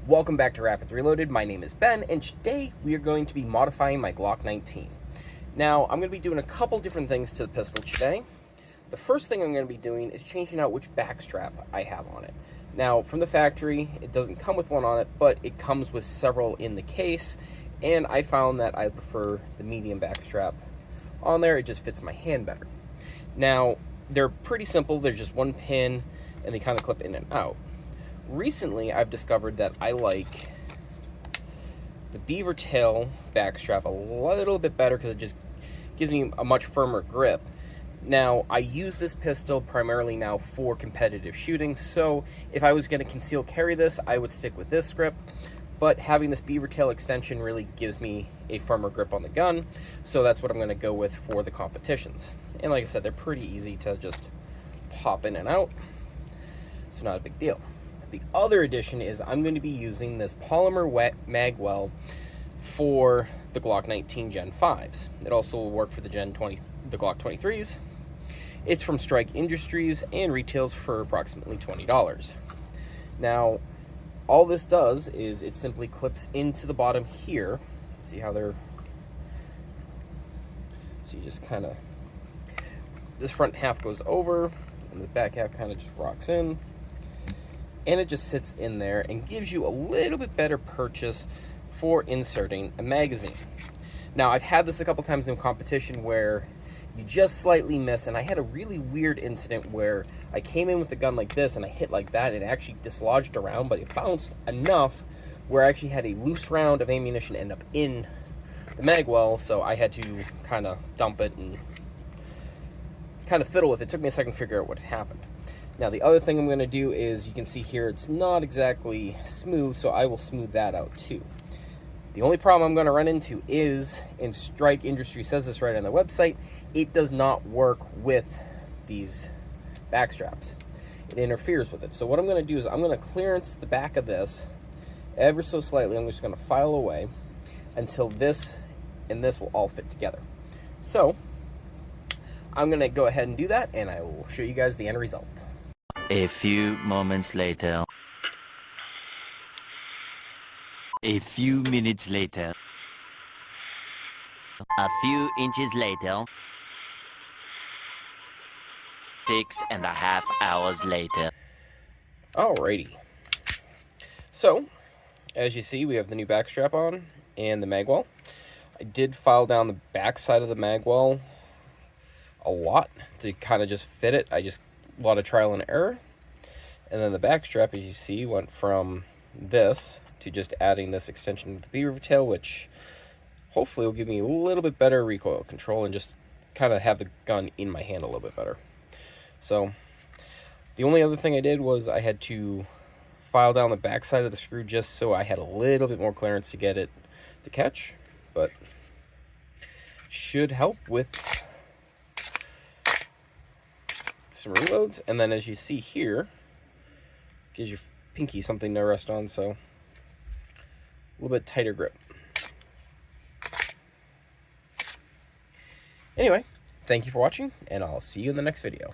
Welcome back to Rapids Reloaded. My name is Ben, and today we are going to be modifying my Glock 19. Now, I'm going to be doing a couple different things to the pistol today. The first thing I'm going to be doing is changing out which backstrap I have on it. Now, from the factory, it doesn't come with one on it, but it comes with several in the case, and I found that I prefer the medium backstrap on there. It just fits my hand better. Now, they're pretty simple. They're just one pin, and they kind of clip in and out. Recently, I've discovered that I like the beaver tail backstrap a little bit better because it just gives me a much firmer grip. Now, I use this pistol primarily now for competitive shooting, so if I was going to conceal carry this, I would stick with this grip, but having this beaver tail extension really gives me a firmer grip on the gun, so that's what I'm going to go with for the competitions. And like I said, they're pretty easy to just pop in and out, so not a big deal. The other addition is I'm going to be using this polymer magwell for the Glock 19 Gen 5s. It also will work for the the Glock 23s. It's from Strike Industries and retails for approximately $20. Now, all this does is it simply clips into the bottom here. See how they're... So you just kind of... This front half goes over, and the back half kind of just rocks in. And it just sits in there and gives you a little bit better purchase for inserting a magazine. Now, I've had this a couple times in competition where you just slightly miss, and I had a really weird incident where I came in with a gun like this and I hit like that and it actually dislodged around, but it bounced enough where I actually had a loose round of ammunition end up in the magwell, so I had to kind of dump it and kind of fiddle with it. It took me a second to figure out what had happened. Now, the other thing I'm going to do is, you can see here, it's not exactly smooth, so I will smooth that out too. The only problem I'm going to run into is, and Strike Industry says this right on their website, it does not work with these backstraps. It interferes with it. So what I'm going to do is I'm going to clearance the back of this ever so slightly. I'm just going to file away until this and this will all fit together. So I'm going to go ahead and do that, and I will show you guys the end result. A few moments later. A few minutes later. A few inches later. 6.5 hours later. Alrighty. So, as you see, we have the new backstrap on and the magwell. I did file down the back side of the magwell a lot to kind of just fit it. A lot of trial and error. And then the backstrap, as you see, went from this to just adding this extension to the beaver tail, which hopefully will give me a little bit better recoil control and just kind of have the gun in my hand a little bit better. So the only other thing I did was I had to file down the back side of the screw just so I had a little bit more clearance to get it to catch, but should help with some reloads. And then, as you see here, gives your pinky something to rest on, so a little bit tighter grip. Anyway, thank you for watching, and I'll see you in the next video.